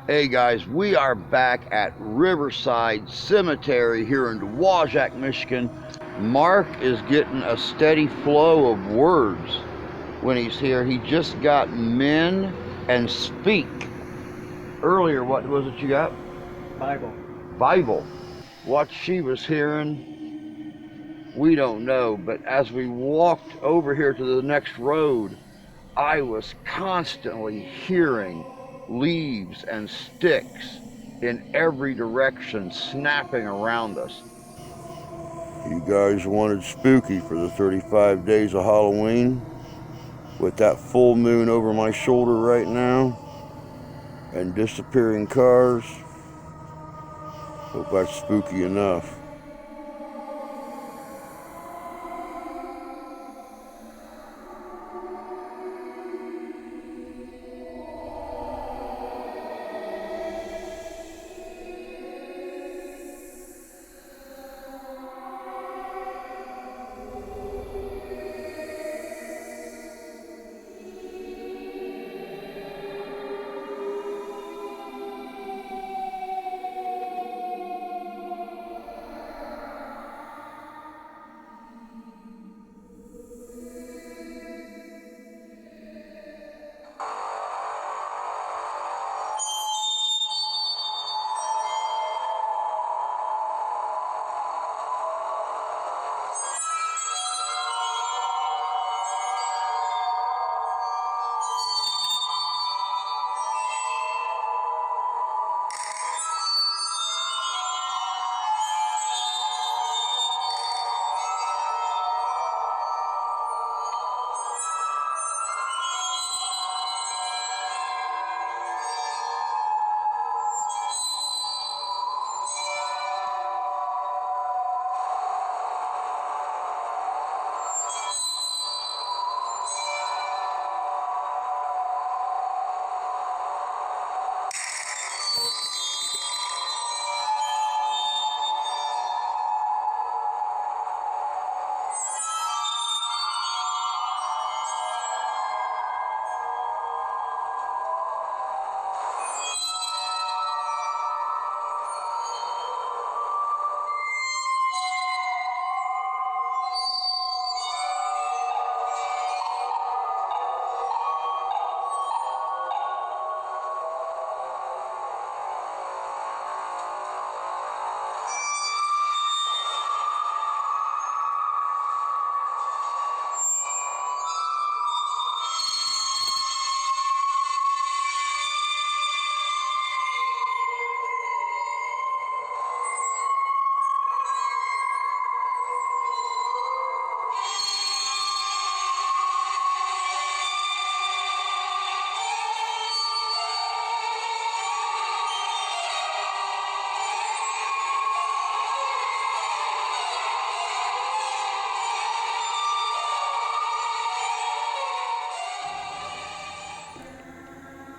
Hey guys, we are back at Riverside Cemetery here in Dowagiac, Michigan. Mark is getting a steady flow of words when he's here. He just got men and speak. Earlier, what was it you got? Bible. Bible. What she was hearing, we don't know, but as we walked over here to the next road, I was constantly hearing leaves and sticks in every direction snapping around us. You guys wanted spooky for the 35 days of Halloween? With that full moon over my shoulder right now and disappearing cars? Hope that's spooky enough.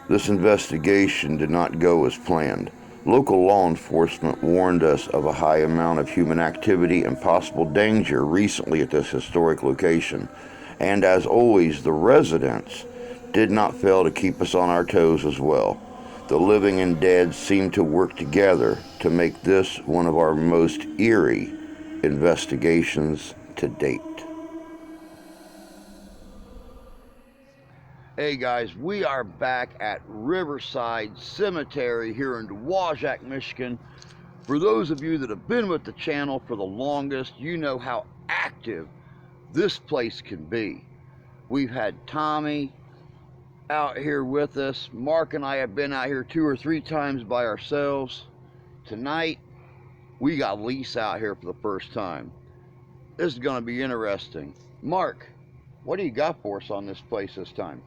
This investigation did not go as planned. Local law enforcement warned us of a high amount of human activity and possible danger recently at this historic location. And as always, the residents did not fail to keep us on our toes as well. The living and dead seemed to work together to make this one of our most eerie investigations to date. Hey guys, we are back at Riverside Cemetery here in Dowagiac, Michigan. For those of you that have been with the channel for the longest, you know how active this place can be. We've had Tommy out here with us. Mark and I have been out here 2 or 3 times by ourselves. Tonight, we got Lisa out here for the first time. This is going to be interesting. Mark, what do you got for us on this place this time?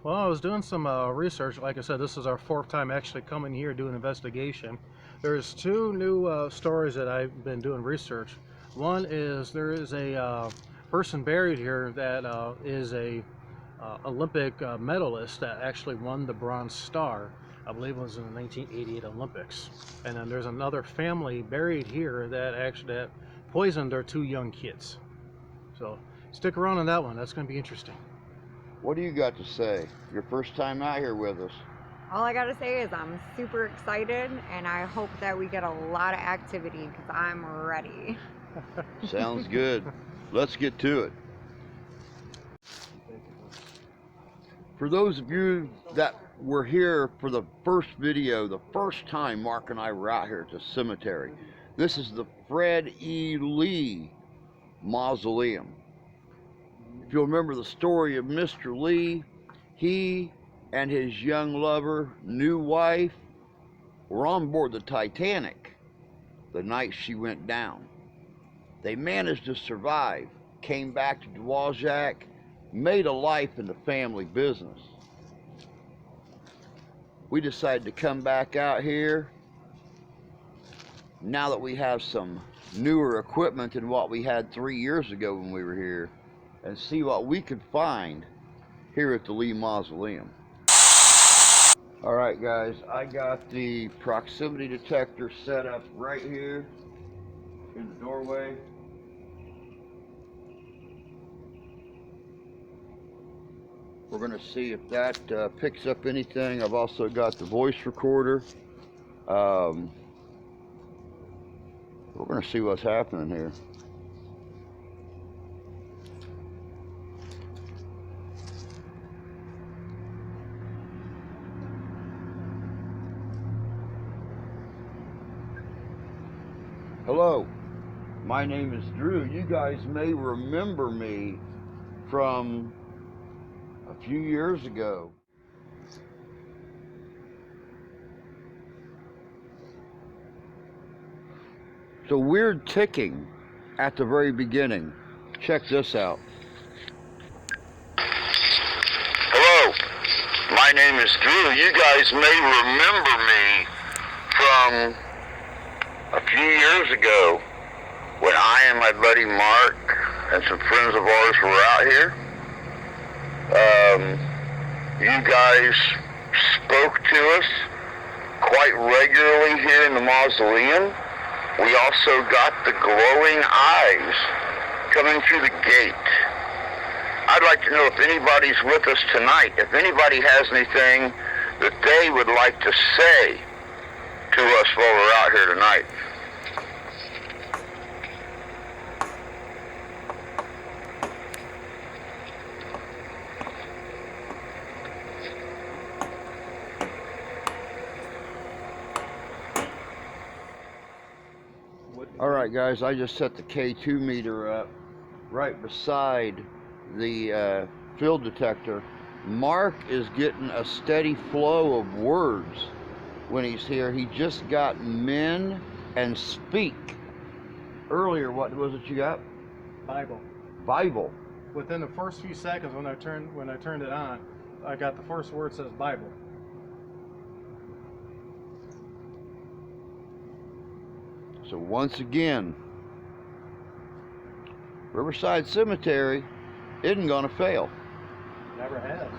Well, I was doing some research. Like I said, this is our 4th time actually coming here doing an investigation. There's 2 new stories that I've been doing research. One is there is a person buried here that is a Olympic medalist that actually won the Bronze Star. I believe it was in the 1988 Olympics. And then there's another family buried here that poisoned their 2 young kids. So stick around on that one. That's going to be interesting. What do you got to say? Your first time out here with us. All I gotta say is I'm super excited, and I hope that we get a lot of activity because I'm ready. Sounds good. Let's get to it. For those of you that were here for the first video, the first time Mark and I were out here at the cemetery, this is the Fred E. Lee Mausoleum. If you'll remember the story of Mr. Lee, he and his young lover, new wife, were on board the Titanic the night she went down. They managed to survive, came back to Dowagiac, made a life in the family business. We decided to come back out here now that we have some newer equipment than what we had 3 years ago when we were here, and see what we could find here at the Lee Mausoleum. All right, guys, I got the proximity detector set up right here in the doorway. We're going to see if that picks up anything. I've also got the voice recorder. We're going to see what's happening here. Hello, my name is Drew. You guys may remember me from a few years ago. It's a weird ticking at the very beginning. Check this out. Hello, my name is Drew. You guys may remember me from a few years ago when I and my buddy Mark and some friends of ours were out here. You guys spoke to us quite regularly here in the mausoleum. We also got the glowing eyes coming through the gate. I'd like to know if anybody's with us tonight, if anybody has anything that they would like to say to us while we're out here tonight. All right, guys, I just set the K2 meter up right beside the field detector. Mark is getting a steady flow of words when he's here. He just got men and speak. Earlier, what was it you got? Bible. Bible. Within the first few seconds when I turned it on, I got the first word says Bible. So once again, Riverside Cemetery isn't going to fail. Never has.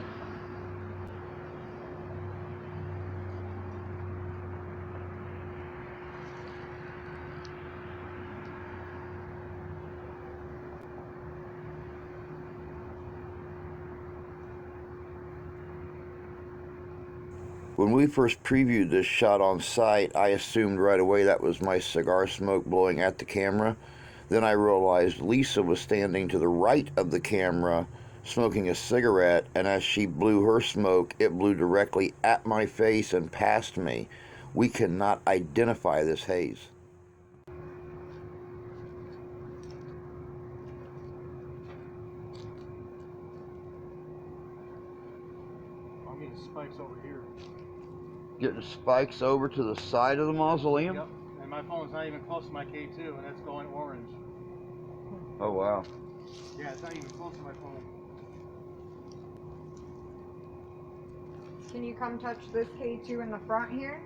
When we first previewed this shot on site, I assumed right away that was my cigar smoke blowing at the camera. Then I realized Lisa was standing to the right of the camera smoking a cigarette, and as she blew her smoke, it blew directly at my face and past me. We cannot identify this haze. I'm getting spikes over here. Getting spikes over to the side of the mausoleum? Yep, and my phone's not even close to my K2, and it's going orange. Oh, wow. Yeah, it's not even close to my phone. Can you come touch this K2 in the front here?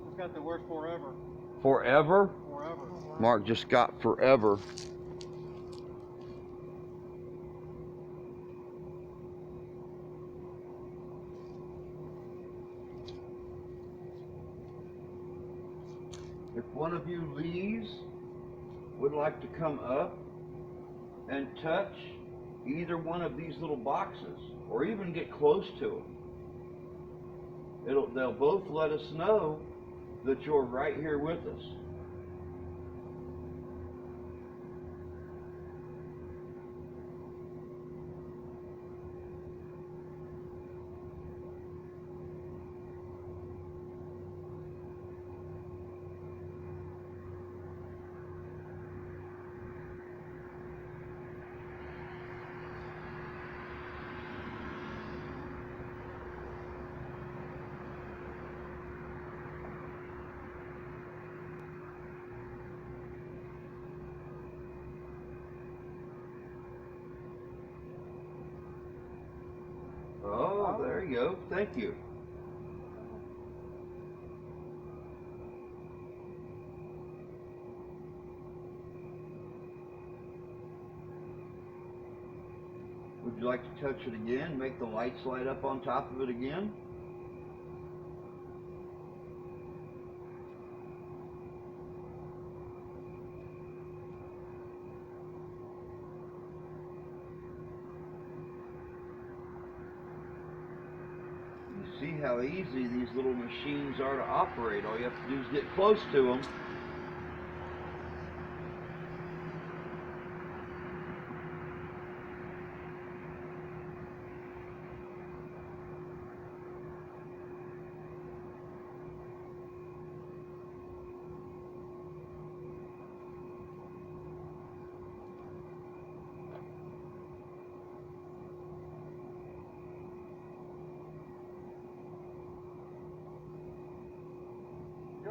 It's got the word forever. Forever? Forever. Mark just got forever. If one of you Lees would like to come up and touch either one of these little boxes, or even get close to them, they'll both let us know that you're right here with us. Oh, there you go. Thank you. Would you like to touch it again? Make the lights light up on top of it again? See how easy these little machines are to operate. All you have to do is get close to them.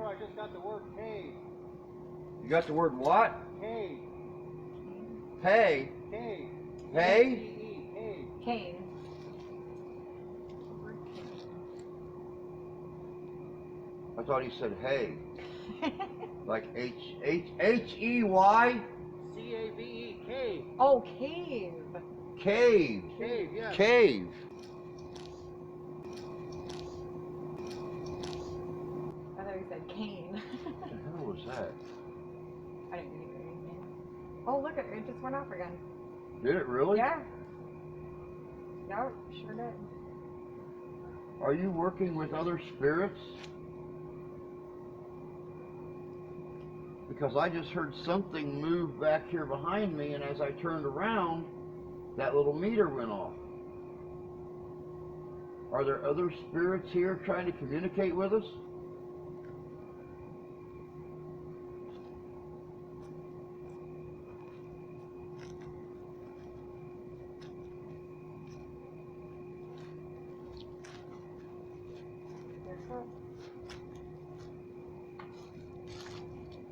I just got the word cave. You got the word what? Cave. Hay? Cave. Hay? Cave. Cave. I thought he said hay. Like H-E-Y? C-A-V-E. Cave. Oh, cave. Cave. Cave, yeah. Cave. I thought you said cane. What the hell was that? I didn't hear anything. Oh, look, it just went off again. Did it really? Yeah. Yep, sure did. Are you working with other spirits? Because I just heard something move back here behind me, and as I turned around, that little meter went off. Are there other spirits here trying to communicate with us?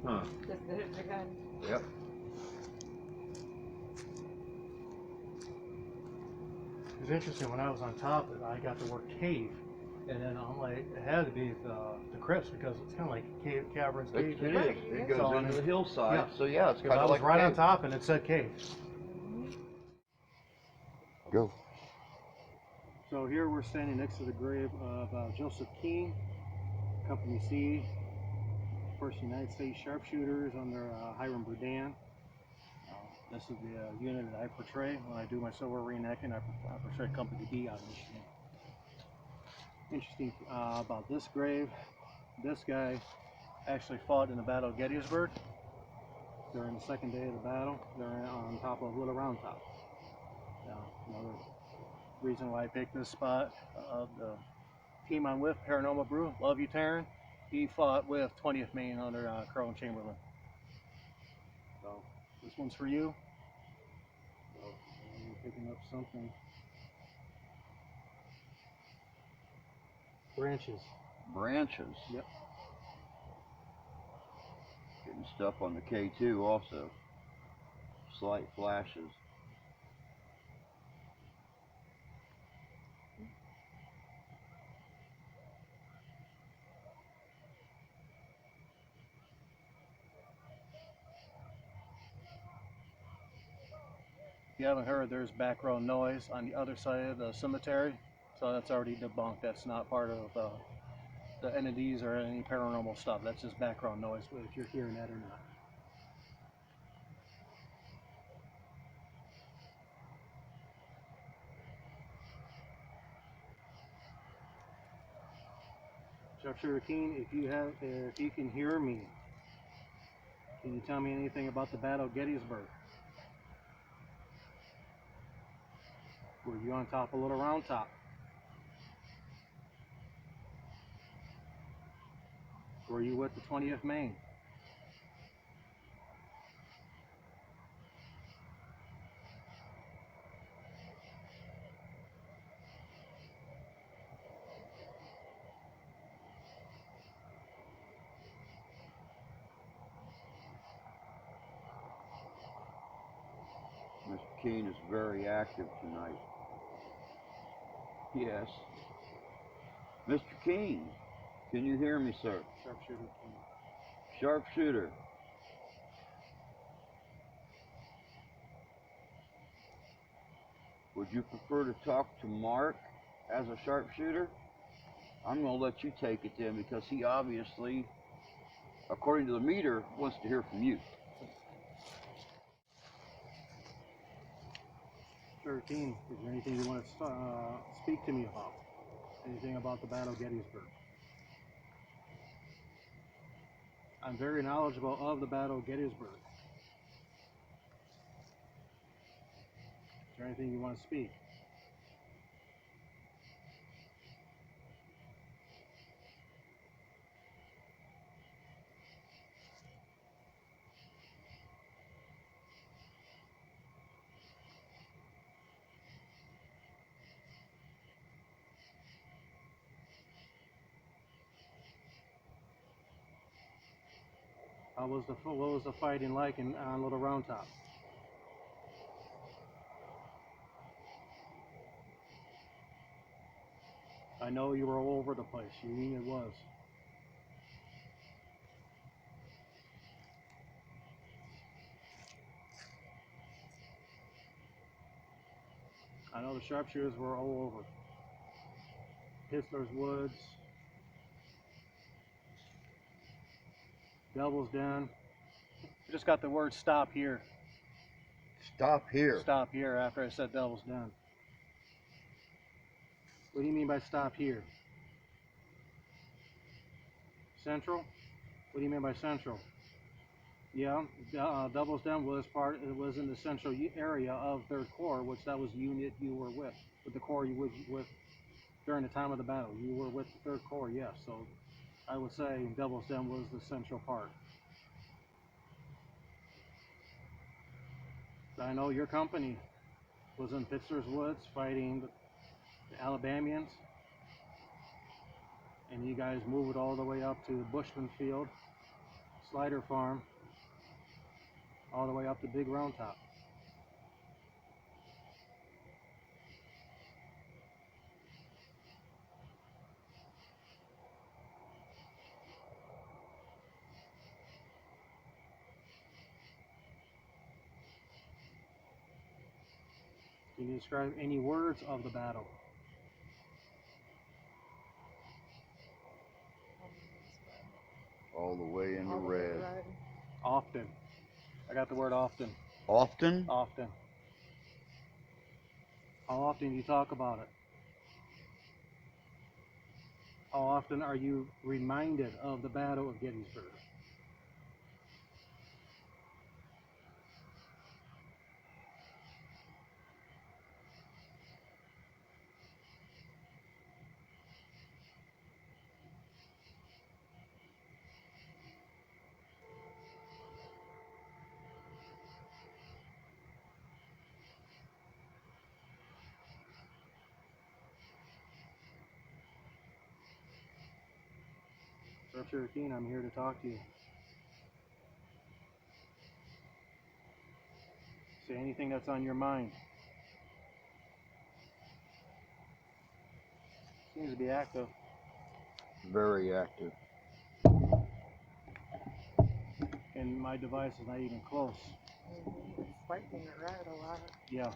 Huh. Just did it again. Yep. It was interesting when I was on top of it, I got the word cave. And then I'm like, it had to be the crypts because it's kind of like cave, caverns, cave. It is. It goes So, into the hillside. yeah. So yeah, it's Because kind I of was like right a on cave. top and it said cave. Go. So here we're standing next to the grave of Joseph King, Company C, 1st United States Sharpshooters under Hiram Bourdain. This is the unit that I portray when I do my silver reenactment. I portray Company B out of Michigan. Interesting about this grave, this guy actually fought in the Battle of Gettysburg during the second day of the battle. They're on top of Little Round Top. Now, another reason why I picked this spot, the team I'm with, Paranormal Brew, love you Taryn, he fought with 20th Maine under Colonel Chamberlain. So this one's for you. So I'm picking up something. Branches. Branches. Yep. Getting stuff on the K2 also. Slight flashes. If you haven't heard, there's background noise on the other side of the cemetery, so that's already debunked. That's not part of the entities or any paranormal stuff. That's just background noise, if you're hearing that or not. Sharpshooter Keen, if you can hear me, can you tell me anything about the Battle of Gettysburg? Were you on top of Little Round Top? Were you with the 20th Maine? Mr. Keene is very active tonight. Yes. Mr. Keene, can you hear me, sir? Sharpshooter Keen. Sharpshooter. Would you prefer to talk to Mark as a sharpshooter? I'm going to let you take it then, because he obviously, according to the meter, wants to hear from you. Sharpshooter Keen, is there anything you want to speak to me about? Anything about the Battle of Gettysburg? I'm very knowledgeable of the Battle of Gettysburg. Is there anything you want to speak? What was the fighting like on Little Round Top? I know you were all over the place. You mean it was. I know the sharpshooters were all over. Hitler's Woods, Devil's Den. I just got the word stop here. Stop here. Stop here after I said Devil's Den. What do you mean by stop here? Central? What do you mean by central? Yeah, Devil's Den was in the central area of 3rd Corps, which that was the unit you were with the Corps you were with during the time of the battle. You were with the 3rd Corps, yes. So I would say Devil's Den was the central part. I know your company was in Pittsburgh's Woods fighting the Alabamians, and you guys moved all the way up to Bushman Field, Slider Farm, all the way up to Big Round Top. Can you describe any words of the battle? All the way into red. Often. I got the word often. Often? Often. How often do you talk about it? How often are you reminded of the Battle of Gettysburg? Sharpshooter Keen, I'm here to talk to you. Say anything that's on your mind. Seems to be active. Very active. And my device is not even close. It's swiping it red a lot. Yeah.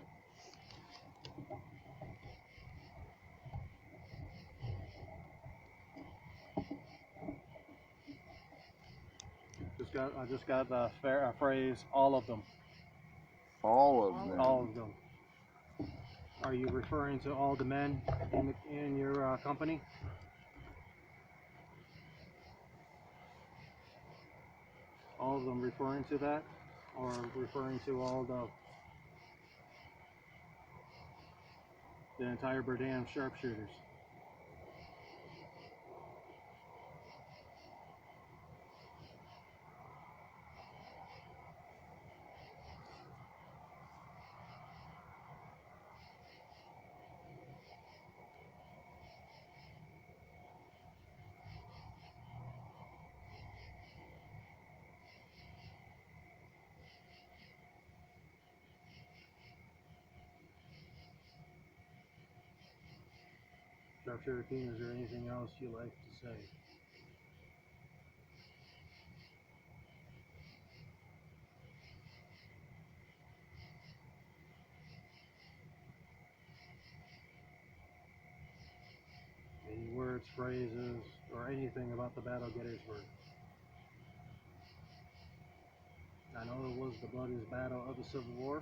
I just got the phrase, all of them. All of them. All of them. Are you referring to all the men in your company? all of them referring to that, or referring to all the entire Berdam sharpshooters? Sharpshooter King, is there anything else you'd like to say? Any words, phrases, or anything about the Battle of Gettysburg? I know it was the bloodiest battle of the Civil War.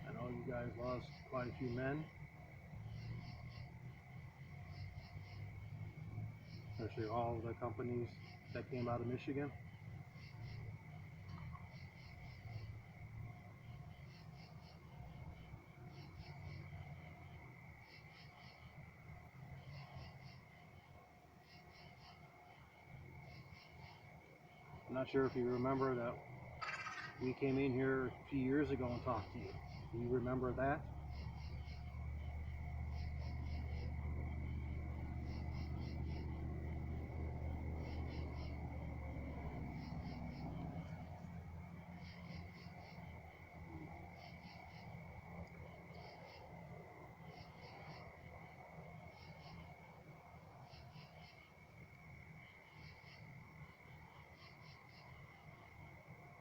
I know you guys lost quite a few men, especially all of the companies that came out of Michigan. I'm not sure if you remember that we came in here a few years ago and talked to you. Do you remember that?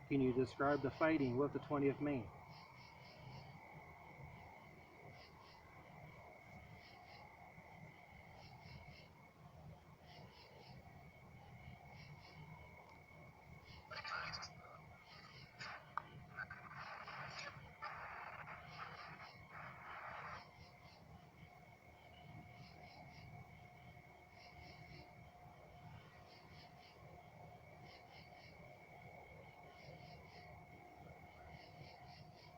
Can you describe the fighting with the 20th Maine?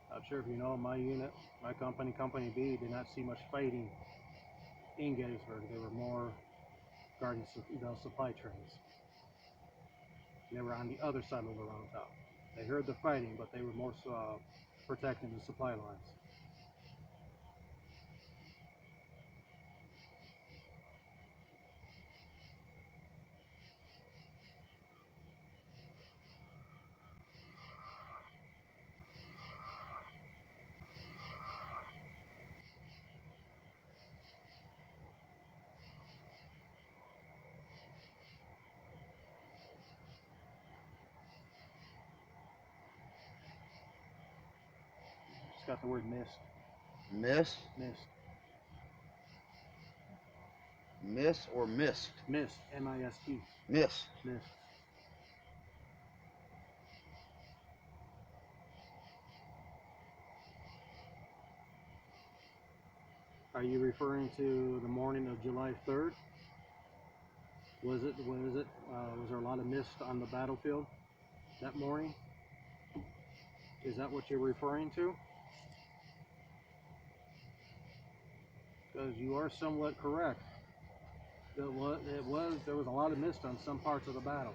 Not sure if you know, my unit, my company, Company B, did not see much fighting in Gettysburg. They were more guarding the supply trains. They were on the other side of the round top. They heard the fighting, but they were more protecting the supply lines. It's got the word mist. Miss? Mist. Miss or mist? Mist. M-I-S-T. Miss. Mist. Are you referring to the morning of July 3rd? Was there a lot of mist on the battlefield that morning? Is that what you're referring to? Because you are somewhat correct. There was a lot of mist on some parts of the battle.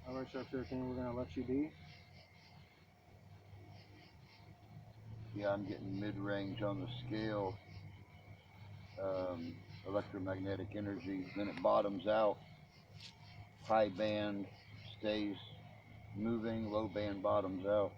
All right, Sharpshooter King, we're going to let you be. Yeah, I'm getting mid-range on the scale. Electromagnetic energy, then it bottoms out. High band stays moving, low band bottoms out.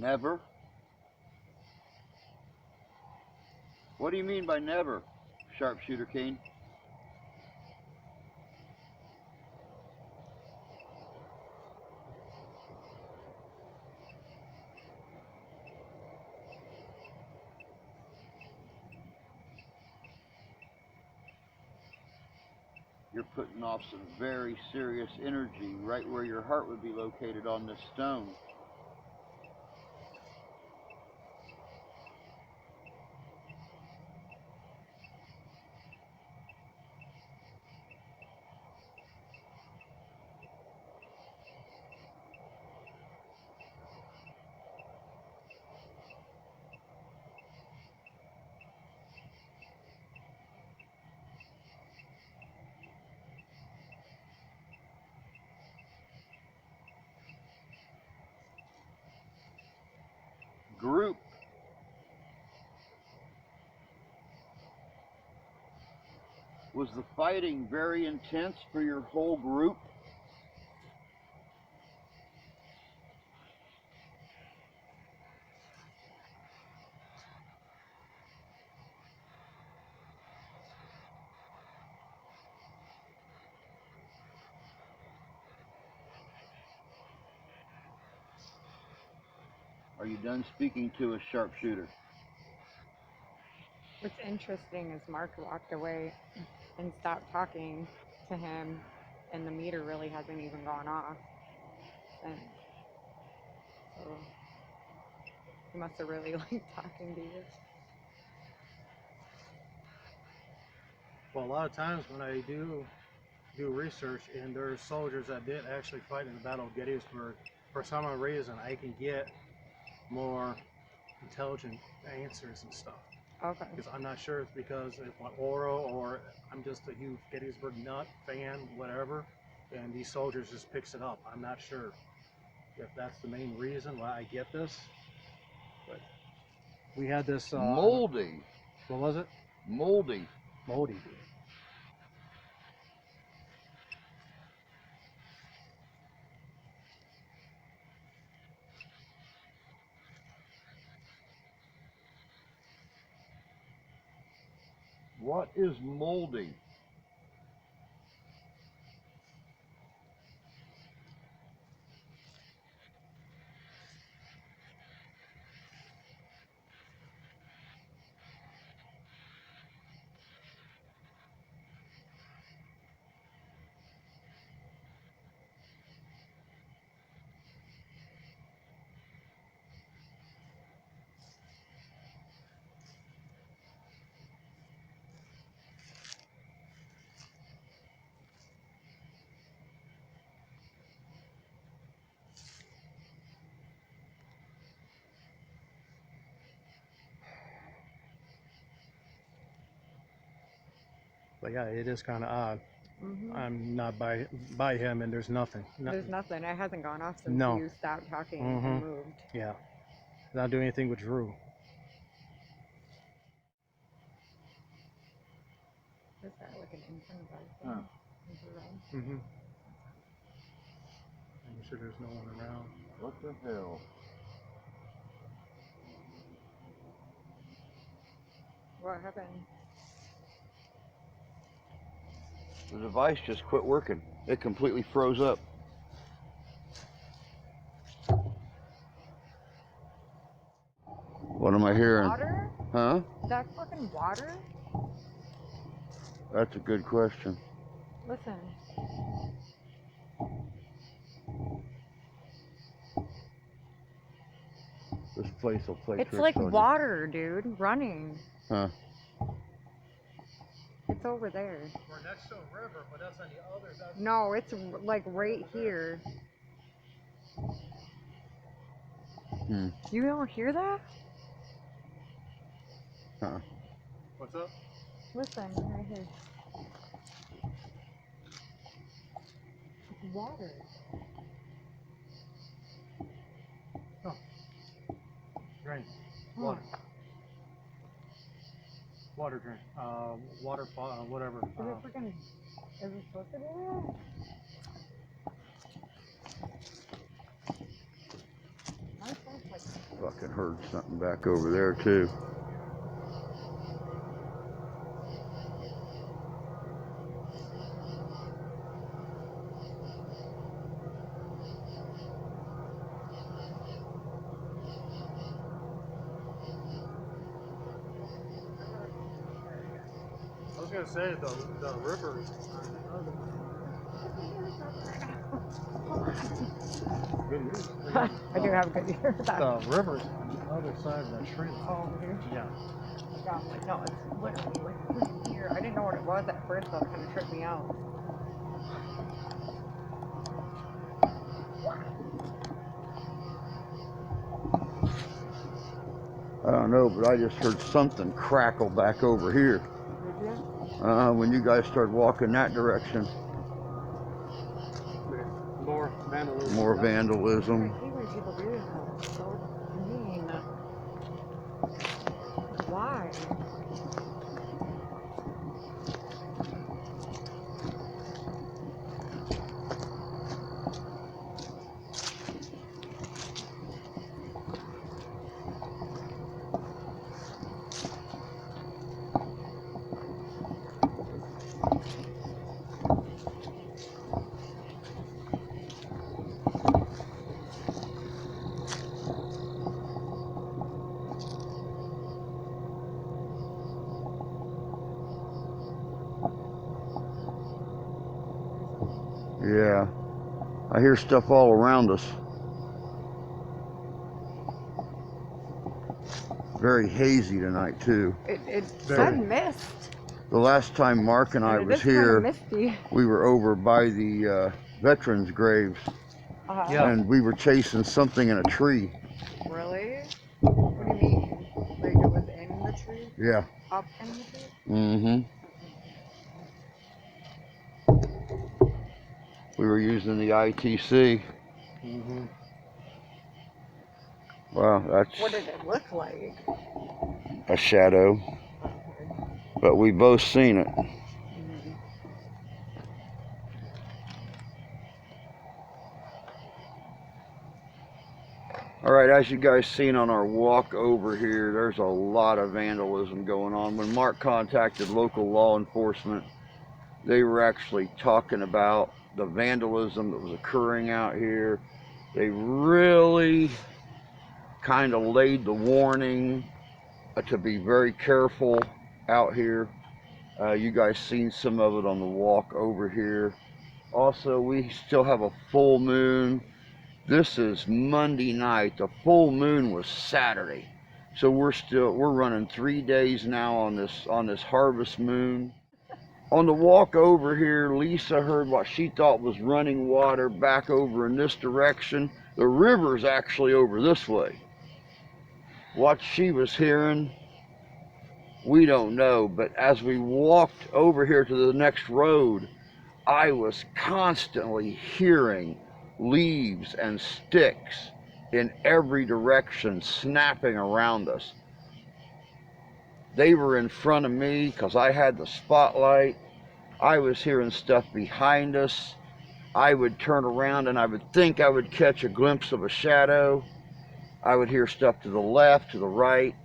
Never? What do you mean by never, Sharpshooter Kane? You're putting off some very serious energy right where your heart would be located on this stone. Group. Was the fighting very intense for your whole group? Are you done speaking to a sharpshooter? What's interesting is Mark walked away and stopped talking to him, and the meter really hasn't even gone off. And so he must have really liked talking to you. Well, a lot of times when I do research, and there's soldiers that did actually fight in the Battle of Gettysburg, for some reason I can get more intelligent answers and stuff. Okay. Because I'm not sure it's because of my aura or I'm just a huge Gettysburg nut fan, whatever, and these soldiers just picks it up. I'm not sure if that's the main reason why I get this. But we had this Moldy. What was it? Moldy. Moldy. What is moldy? But yeah, it is kind of odd. Mm-hmm. I'm not by him, and there's nothing. There's nothing. It hasn't gone off since No. you stopped talking and moved. Yeah, not doing anything with Drew. Is that like an infant Huh. Mm-hmm. I'm sure there's no one around. What the hell? What happened? The device just quit working. It completely froze up. What am I hearing? Water? Huh? Is that fucking water? That's a good question. Listen. This place will play It's tricks like on you. water, dude, running. Huh? It's over there. We're next to a river, but that's on the other side. No, it's like right here. You don't hear that? What's up? Listen, right here. It's water. Oh. Drink. Water. Water drink. Water, whatever. Is it freaking... Is it supposed to do that? My phone's like can heard something back over there too. I was gonna say the river. Good news. I do have a good ear. The river's on the other side of that tree. Oh, here? Yeah. God, like, no, it's literally like right here. I didn't know what it was at first, so it kind of tripped me out. I don't know, but I just heard something crackle back over here. Did you? When you guys started walking that direction. More vandalism. More vandalism. I hate when people do that. It's so mean. Why? Yeah, I hear stuff all around us. Very hazy tonight too. It Very. said mist. The last time Mark and I And it was is kind here, of misty. we were over by the veterans' graves, Yeah. and we were chasing something in a tree. Really? What do you mean? Like it was in the tree? Yeah. Up in the tree? Mm-hmm. We were using the ITC. Mm-hmm. Wow, that's What did it look like? a shadow, but we both seen it. Mhm. All right, as you guys seen on our walk over here, there's a lot of vandalism going on. When Mark contacted local law enforcement, they were actually talking about the vandalism that was occurring out here. They really kind of laid the warning to be very careful out here. You guys seen some of it on the walk over here. Also, we still have a full moon. This is Monday night. The full moon was Saturday. So we're running 3 days now on this harvest moon. On the walk over here, Lisa heard what she thought was running water back over in this direction. The river's actually over this way. What she was hearing, we don't know, but as we walked over here to the next road, I was constantly hearing leaves and sticks in every direction snapping around us. They were in front of me because I had the spotlight. I was hearing stuff behind us. I would turn around and I would think I would catch a glimpse of a shadow. I would hear stuff to the left, to the right.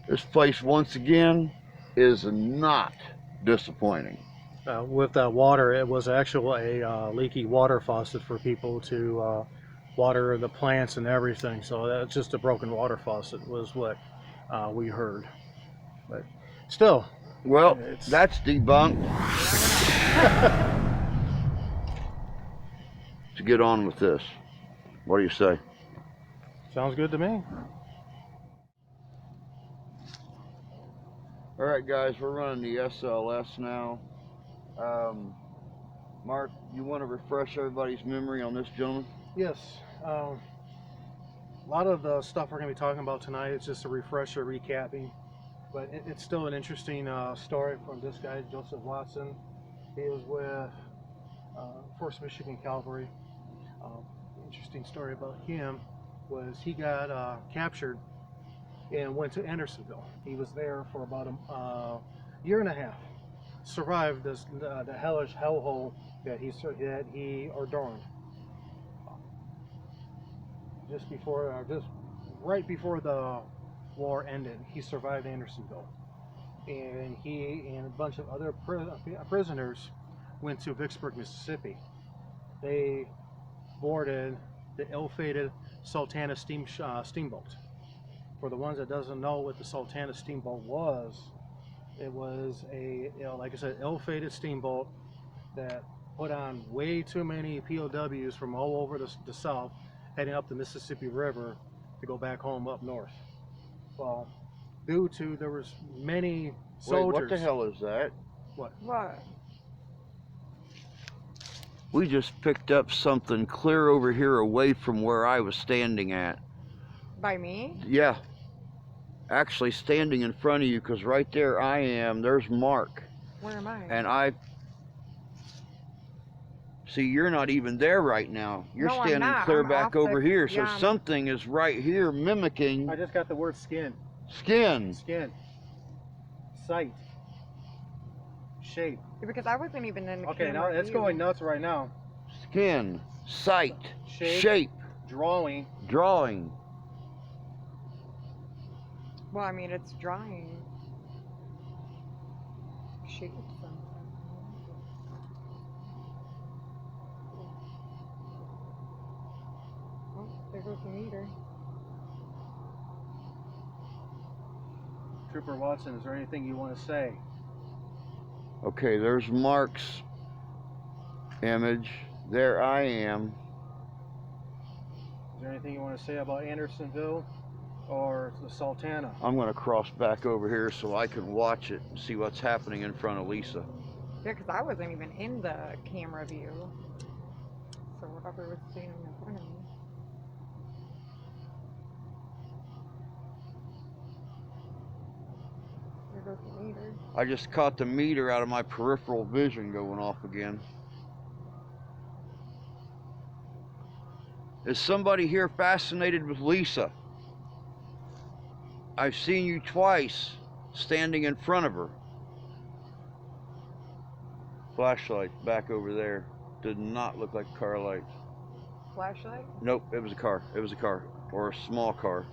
This place, once again, is not disappointing. With that water, it was actually a leaky water faucet for people to water the plants and everything. So that's just a broken water faucet was what we heard. But still, Well, it's that's debunked. To get on with this, what do you say? sounds good to me. All right, guys, we're running the SLS now. Mark, you want to refresh everybody's memory on this gentleman? Yes. A lot of the stuff we're going to be talking about tonight is just a refresher, recapping. But it's still an interesting story from this guy, Joseph Watson. He was with 1st Michigan Cavalry. Interesting story about him was he got captured and went to Andersonville. He was there for about a year and a half. Survived this the hellish hellhole that he adorned. Just right before the war ended, he survived Andersonville, and he and a bunch of other prisoners went to Vicksburg, Mississippi. They boarded the ill-fated Sultana steamboat. For the ones that doesn't know what the Sultana steamboat was, it was a, like I said, ill-fated steamboat that put on way too many POWs from all over the South, heading up the Mississippi River to go back home up north. Well, due to there was many soldiers. Wait, what the hell is that? What? What? We just picked up something clear over here away from where I was standing at. By me? Yeah. Actually standing in front of you, because right there I am. There's Mark. Where am I? And I... See, you're not even there right now. You're No, I'm standing not. clear I'm back off over the- here. So yeah, something is right here mimicking I just got the word skin. skin. Skin. Sight. Shape. Because I wasn't even in the Okay, now camera it's view. going nuts right now. Skin. Sight. Shape. Shape. Drawing. Drawing. Well, I mean, it's drawing. Shape something. Oh, there goes the meter. Trooper Watson, is there anything you want to say? Okay, there's Mark's image. There I am. Is there anything you want to say about Andersonville or the Sultana? I'm going to cross back over here so I can watch it and see what's happening in front of Lisa. Yeah, because I wasn't even in the camera view. So whatever was standing in front of me. There goes the meter. I just caught the meter out of my peripheral vision going off again. Is somebody here fascinated with Lisa? I've seen you twice standing in front of her. Flashlight back over there. Did not look like car lights. Flashlight? Nope, it was a car. It was a car. Or a small car.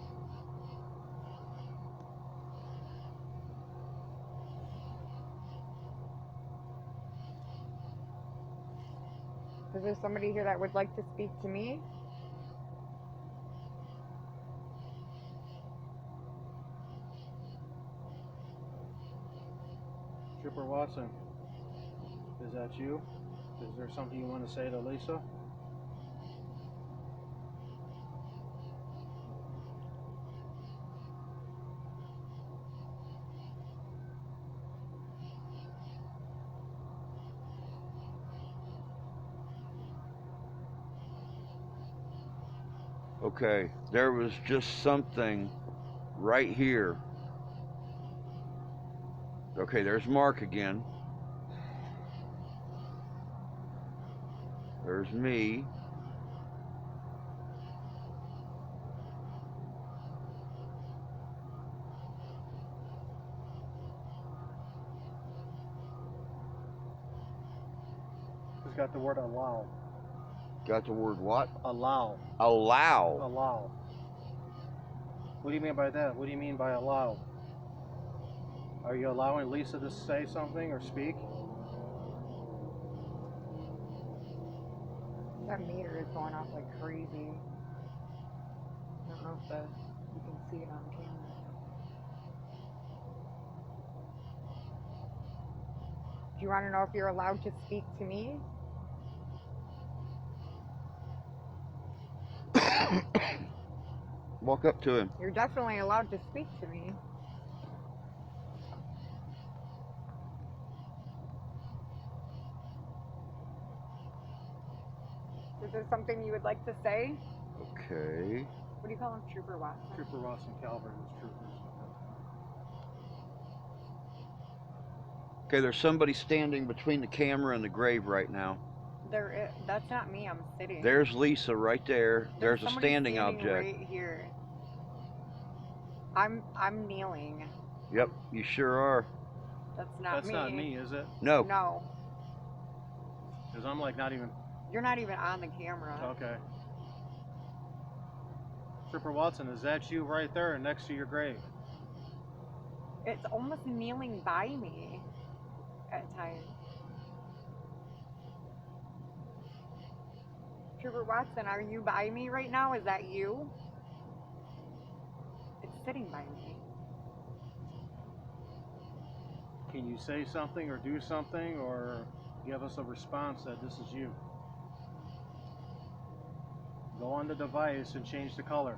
Is there somebody here that would like to speak to me? Trooper Watson, is that you? Is there something you want to say to Lisa? Okay, there was just something right here. Okay, there's Mark again. There's me. Who's got the word allow? Got the word what? Allow. Allow. Allow. What do you mean by that? What do you mean by allow? Are you allowing Lisa to say something or speak? That meter is going off like crazy. I don't know if you can see it on camera. Do you want to know if you're allowed to speak to me? Walk up to him. You're definitely allowed to speak to me. Is there something you would like to say? Okay. What do you call him? Trooper Watson? Trooper Watson Cavalrymen troopers. Okay, there's somebody standing between the camera and the grave right now. That's not me. I'm sitting. There's Lisa right there. There's a somebody standing object. right here. I'm kneeling. Yep, you sure are. That's not That's me. not me, is it? No. No, Because I'm like not even... you're not even on the camera. Okay. Trooper Watson, is that you right there next to your grave? It's almost kneeling by me at times. Trooper Watson, are you by me right now? Is that you? It's sitting by me. Can you say something or do something or give us a response that this is you? Go on the device and change the color.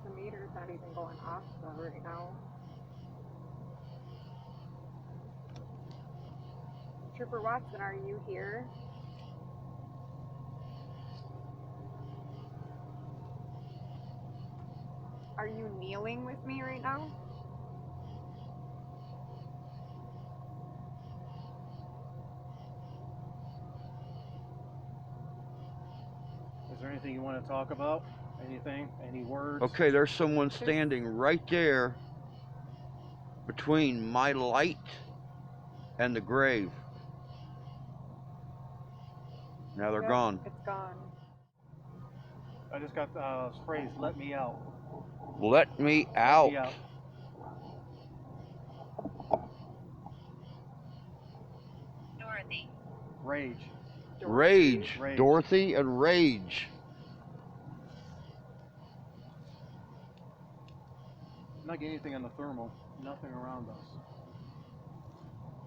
The meter's not even going off though right now. Trooper Watson, are you here? Are you kneeling with me right now? Is there anything you want to talk about? Anything? Any words? Okay, there's someone standing right there between my light and the grave. Now they're Yep, gone. It's gone. I just got the phrase, let me out. Let me Let out. me out. Dorothy. Rage. Rage. Rage. Dorothy and Rage. I'm not getting anything on the thermal. Nothing around us.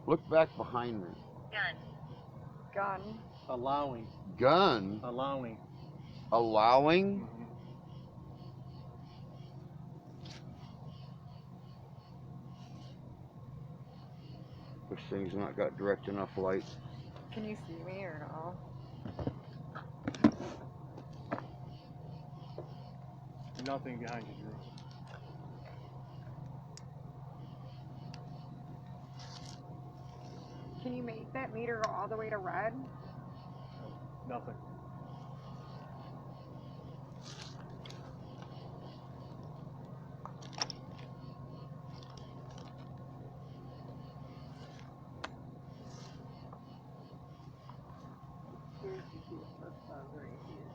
Look back behind me. Gun. Allowing. Gun. Allowing. Allowing. Mm-hmm. This thing's not got direct enough light. Can you see me or no? Nothing behind you, Drew. Can you make that meter go all the way to red? Nothing. Here's the two first ones right here.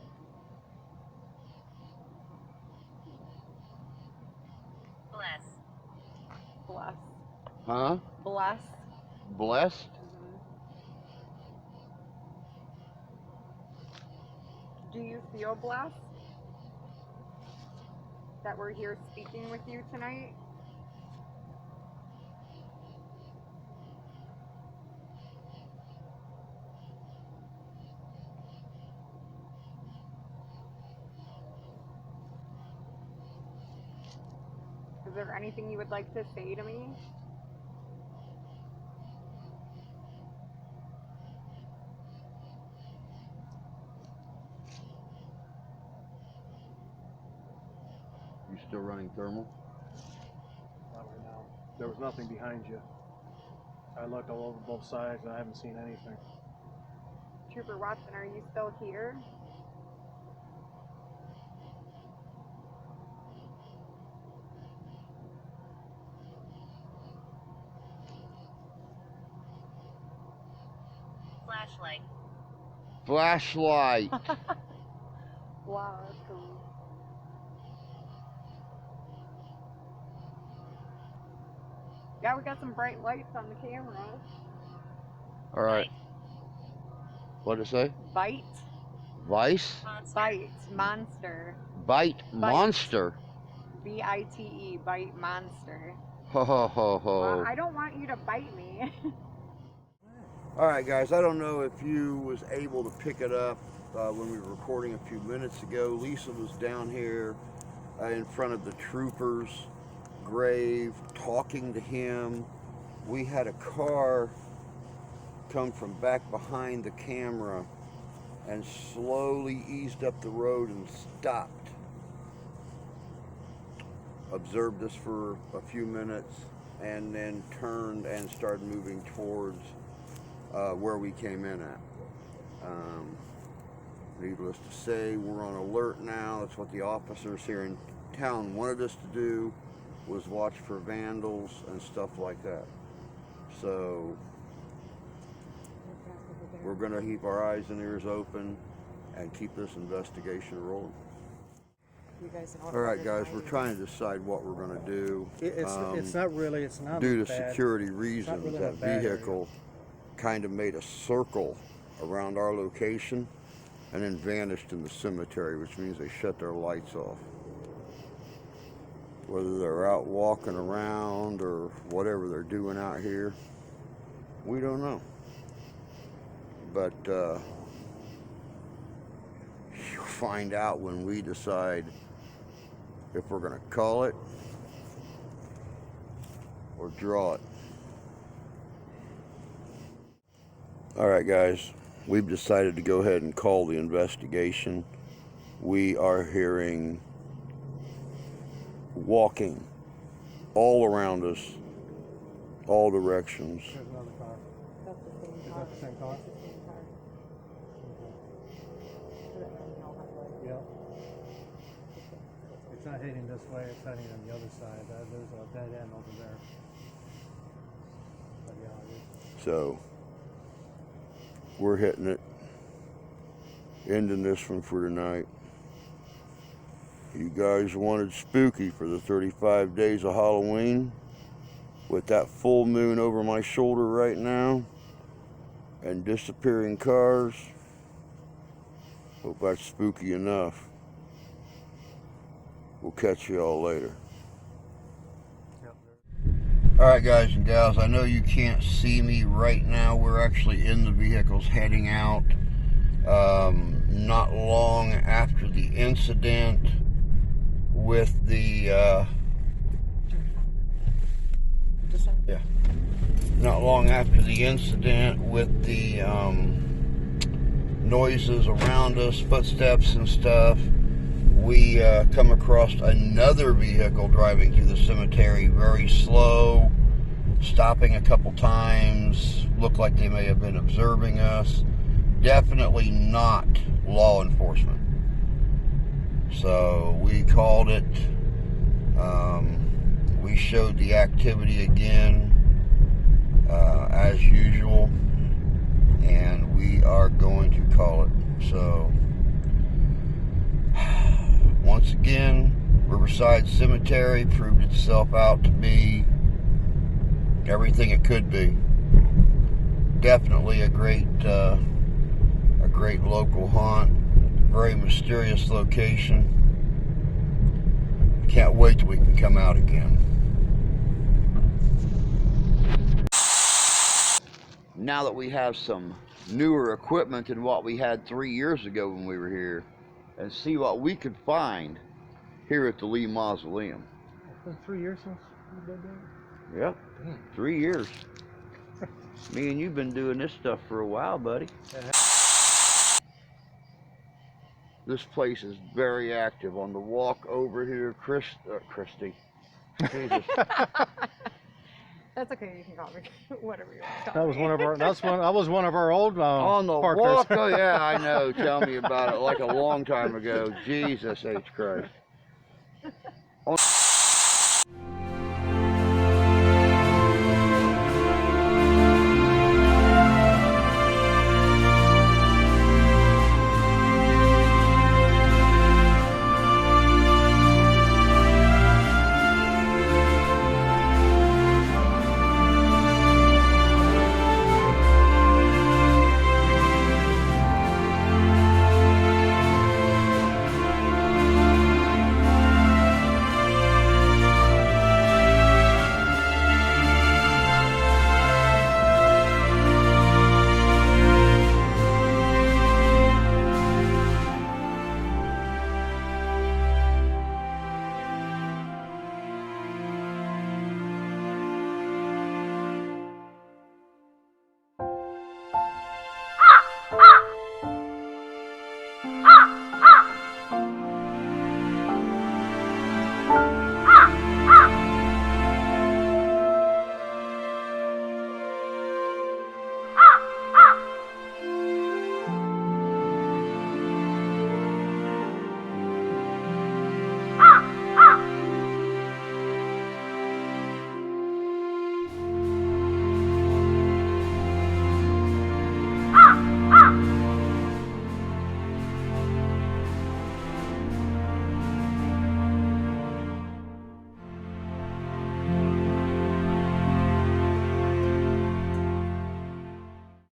Bless. Huh? Bless. Blessed? Do you feel blessed that we're here speaking with you tonight? Is there anything you would like to say to me? You still running thermal? Not right now. There was nothing behind you. I looked all over both sides and I haven't seen anything. Trooper Watson, are you still here? Flashlight. Flashlight. Wow, that's cool. Yeah, we got some bright lights on the camera. All right. What'd it say? Bite. Vice? Bite. Monster. Bite monster. B-I-T-E. Bite monster. Ho ho ho ho. Well, I don't want you to bite me. All right, guys, I don't know if you was able to pick it up when we were recording a few minutes ago. Lisa was down here in front of the trooper's grave talking to him. We had a car come from back behind the camera and slowly eased up the road and stopped. Observed us for a few minutes and then turned and started moving towards where we came in at. Needless to say, we're on alert now. That's what the officers here in town wanted us to do, was watch for vandals and stuff like that. So we're going to keep our eyes and ears open and keep this investigation rolling. You guys know All right, guys, we're trying to decide what we're going to do. It's not really, it's not Due to bad. security reasons, really that a bad vehicle kind of made a circle around our location and then vanished in the cemetery, which means they shut their lights off. Whether they're out walking around or whatever they're doing out here, we don't know. But you'll find out when we decide if we're going to call it or draw it. All right, guys, we've decided to go ahead and call the investigation. We are hearing walking all around us, all directions. There's another car. That's the same Is car. that the same car? That's the same car. Yep. It's not heading this way, it's heading on the other side. There's a dead end over there. But yeah, So we're hitting it, ending this one for tonight. You guys wanted spooky for the 35 days of Halloween with that full moon over my shoulder right now and disappearing cars. Hope that's spooky enough. We'll catch you all later. yep. All right, guys and gals, I know you can't see me right now. We're actually in the vehicles heading out. Not long after the incident with not long after the incident with the noises around us, footsteps and stuff, we come across another vehicle driving through the cemetery very slow, stopping a couple times. Looked like they may have been observing us. Definitely not law enforcement. So we called it. We showed the activity again as usual, and we are going to call it. So once again, Riverside Cemetery proved itself out to be everything it could be. Definitely a great local haunt. Very mysterious location. Can't wait till we can come out again. Now that we have some newer equipment than what we had 3 years ago when we were here, and see what we could find here at the Lee Mausoleum. It's been 3 years since you've been there? Yep, 3 years. Me and you've been doing this stuff for a while, buddy. This place is very active. On the walk over here, Christy. Jesus. That's okay. You can call me whatever you want to That call was me. one of our. That was one of our old On the partners. walk, oh yeah, I know. Tell me about it. Like a long time ago. Jesus H. Christ.